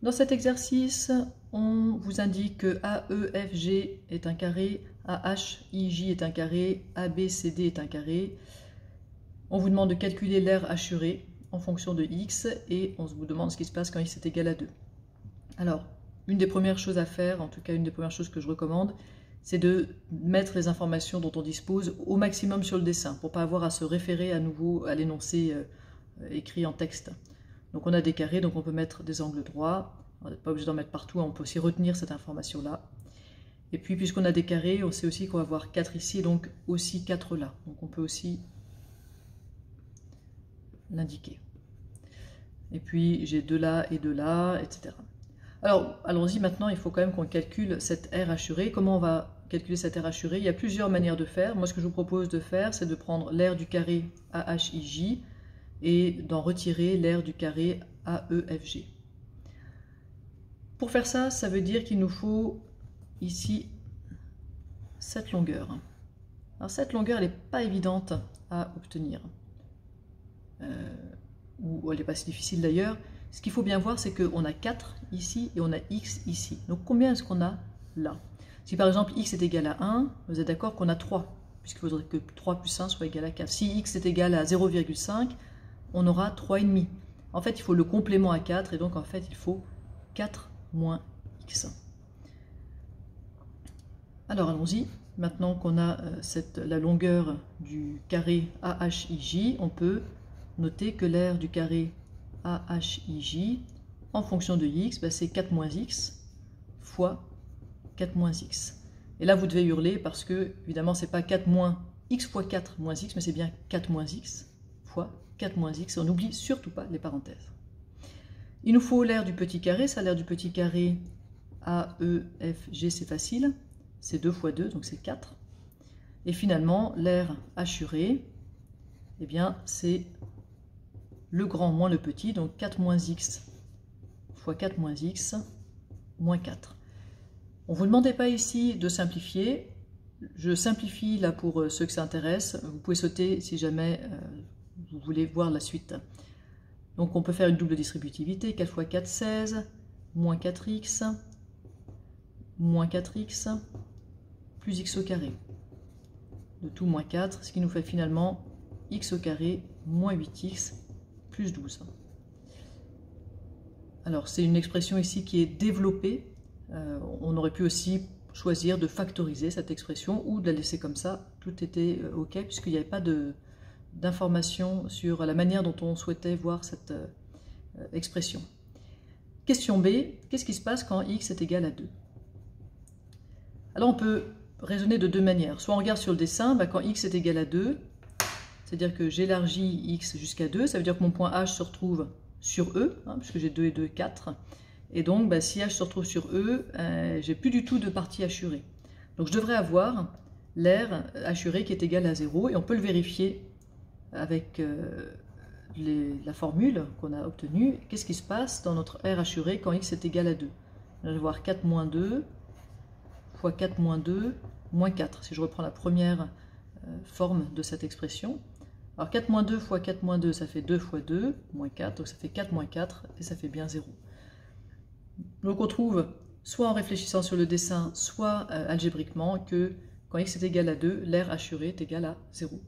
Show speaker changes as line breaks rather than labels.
Dans cet exercice, on vous indique que AEFG est un carré, AHIJ est un carré, ABCD est un carré. On vous demande de calculer l'aire assurée en fonction de x et on vous demande ce qui se passe quand x est égal à 2. Alors, une des premières choses à faire, en tout cas une des premières choses que je recommande, c'est de mettre les informations dont on dispose au maximum sur le dessin pour ne pas avoir à se référer à nouveau à l'énoncé écrit en texte. Donc on a des carrés, donc on peut mettre des angles droits, on n'est pas obligé d'en mettre partout, on peut aussi retenir cette information-là. Et puis puisqu'on a des carrés, on sait aussi qu'on va avoir 4 ici et donc aussi 4 là. Donc on peut aussi l'indiquer. Et puis j'ai 2 là et 2 là, etc. Alors allons-y maintenant, il faut quand même qu'on calcule cette aire assurée. Comment on va calculer cette aire assurée? Il y a plusieurs manières de faire. Moi ce que je vous propose de faire, c'est de prendre l'aire du carré AHIJ et d'en retirer l'aire du carré AEFG. Pour faire ça, ça veut dire qu'il nous faut ici cette longueur. Alors cette longueur, elle n'est pas évidente à obtenir. Ou elle n'est pas si difficile d'ailleurs. Ce qu'il faut bien voir, c'est qu'on a 4 ici et on a x ici. Donc combien est-ce qu'on a là? Si par exemple x est égal à 1, vous êtes d'accord qu'on a 3, puisqu'il faudrait que 3 plus 1 soit égal à 4. Si x est égal à 0,5, on aura 3,5. En fait, il faut le complément à 4, et donc en fait, il faut 4 moins x. Alors allons-y. Maintenant qu'on a la longueur du carré AHIJ, on peut noter que l'aire du carré AHIJ, en fonction de x, c'est 4 moins x fois 4 moins x. Et là, vous devez hurler parce que, évidemment, ce n'est pas 4 moins x fois 4 moins x, mais c'est bien 4 moins x fois 4 moins x. On n'oublie surtout pas les parenthèses. Il nous faut l'aire du petit carré. Ça, l'aire du petit carré AEFG, c'est facile. C'est 2 fois 2, donc c'est 4. Et finalement, l'aire assurée, eh bien, c'est le grand moins le petit, donc 4 moins x fois 4 moins x, moins 4. On ne vous demandait pas ici de simplifier. Je simplifie là pour ceux que ça intéresse. Vous pouvez sauter si jamais vous voulez voir la suite. Donc on peut faire une double distributivité. 4 fois 4, 16, moins 4x, moins 4x, plus x au carré. De tout moins 4, ce qui nous fait finalement x au carré moins 8x plus 12. Alors c'est une expression ici qui est développée. On aurait pu aussi choisir de factoriser cette expression ou de la laisser comme ça. Tout était OK puisqu'il n'y avait pas d'informations sur la manière dont on souhaitait voir cette expression. Question B, qu'est-ce qui se passe quand x est égal à 2? Alors on peut raisonner de deux manières. Soit on regarde sur le dessin, quand x est égal à 2, c'est-à-dire que j'élargis x jusqu'à 2, ça veut dire que mon point H se retrouve sur E, puisque j'ai 2 et 2, 4. Et donc, si H se retrouve sur E, j'ai plus du tout de partie assurée. Donc je devrais avoir l'aire assurée qui est égale à 0, et on peut le vérifier avec la formule qu'on a obtenue. Qu'est-ce qui se passe dans notre aire assurée quand x est égal à 2? Je vais avoir 4 moins 2 fois 4 moins 2 moins 4, si je reprends la première forme de cette expression. Alors 4 moins 2 fois 4 moins 2, ça fait 2 fois 2, moins 4, donc ça fait 4 moins 4, et ça fait bien 0. Donc on trouve, soit en réfléchissant sur le dessin, soit algébriquement, que quand x est égal à 2, l'aire assurée est égale à 0.